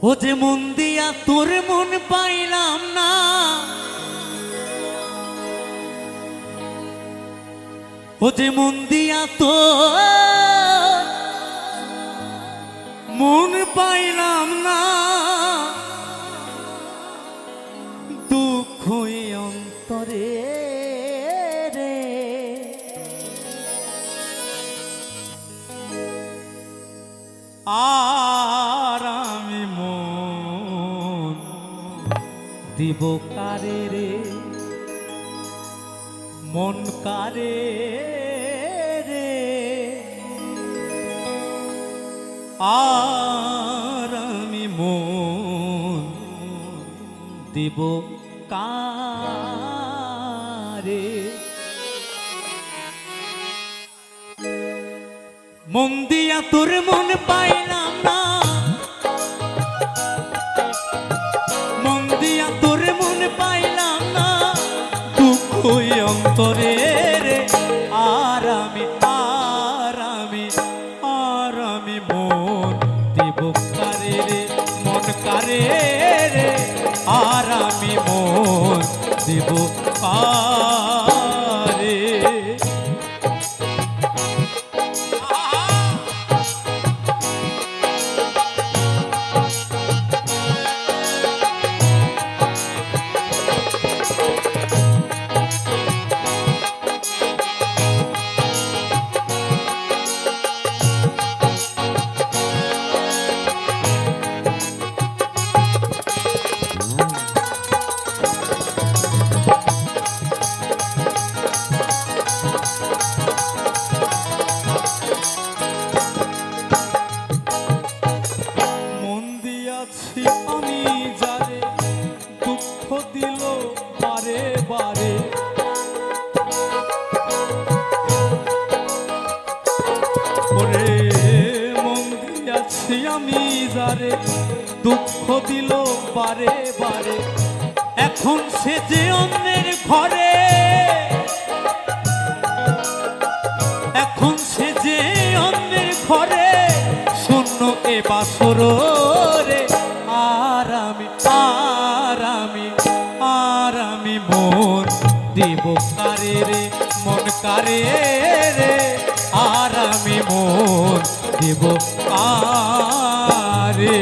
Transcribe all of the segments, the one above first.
ও যে মন দিয়া তোর মন পাইলাম না, ও যে মন দিয়া তোর মন পাইলাম না, দুঃখ অন্তরে রে আর আমি মন দিব কারে রে, মন কারে রে আর আমি মন দিব কারে। মন দিয়া তোর মন পাইলাম না, মন দিয়া তোর মন পাইলাম না, দুঃখ অন্তরে রে আর আমি মন দিব কারে রে, মন কারে রে আর আমি মন দিব কারে। আমি যারে দুঃখ দিল বারে বারে, ওরে মন দিয়াছি আমি যারে দুঃখ দিল বারে বারে, এখন সে যে অন্যের ঘরে, এখন সে যে অন্যের ঘরে শূন্য এ বাসর রে আর আমি মন দিব কারে রে, মন কারে রে আর আমি মন দিব কারে।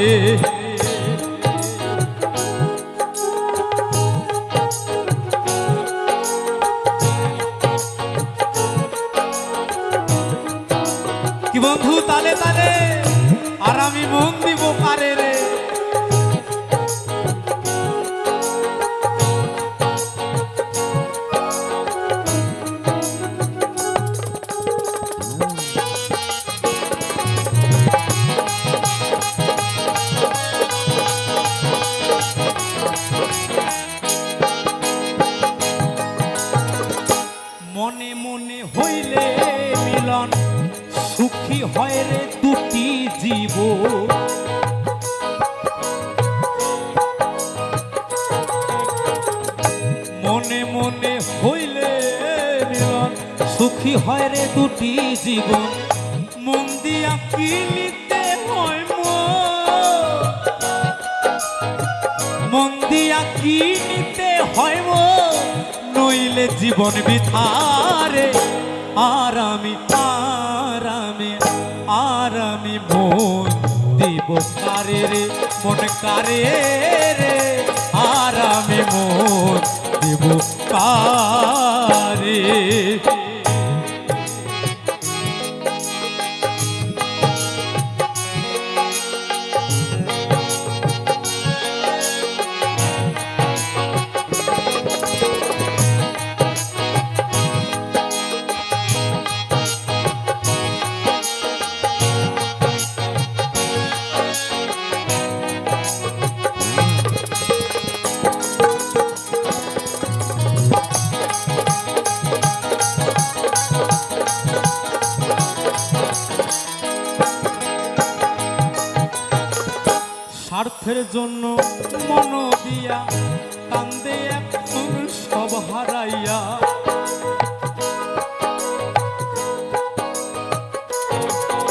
কি বন্ধু তালে তালে আর আমি মন দিব কারে রে। মনে মনে হইলে মিলন সুখী হয় রে দুটি জীব, মনে মনে হইলে মিলন সুখী হয় রে দুটি জীবন, মন দিয়া কিনিতে হয় মন দিয়া কিনিতে হয় নইলে জীবন বিথারে আর আমি মন দিব কারে রে, মন কারে রে আর আমি মন দিব কারে। স্বার্থের জন্য মন দিয়া কান্দে এখন সব হারাইয়া,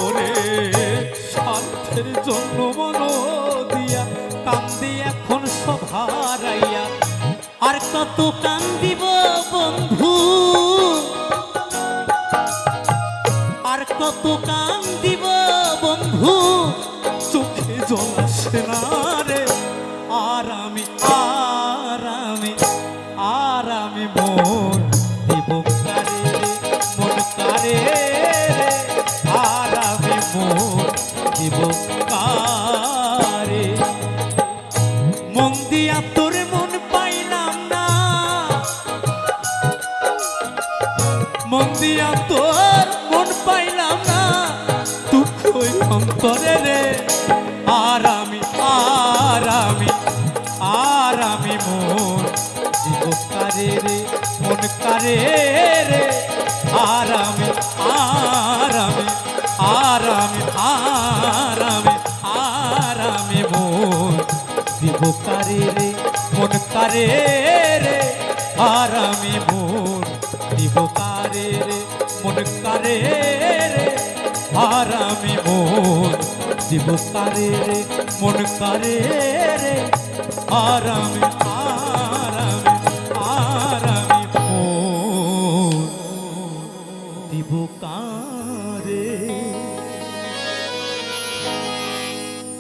ওরে স্বার্থের জন্য মন দিয়া কান্দি এখন সভারাইয়া, আর কত কান্দিব বন্ধু, আর কত কান্দিব বন্ধু, চোখে জল আসে না রে। আর আমি মন দিব কারে রে, মন কারে রে, আর আমি মন দিব কারে। মন দিয়া তোর মন পাইলাম না, মন দিয়া তোর মন পাইলাম না, দুঃখ অন্তরে রে। আর আমি মন দিব কারে রে, মন কারে রে। আর আমি মন দিব কারে রে, মন কারে রে। আর আমি মন দিব কারে রে, মন কারে রে। আর আমি মন দিব কারে রে, মন কারে রে। আর আমি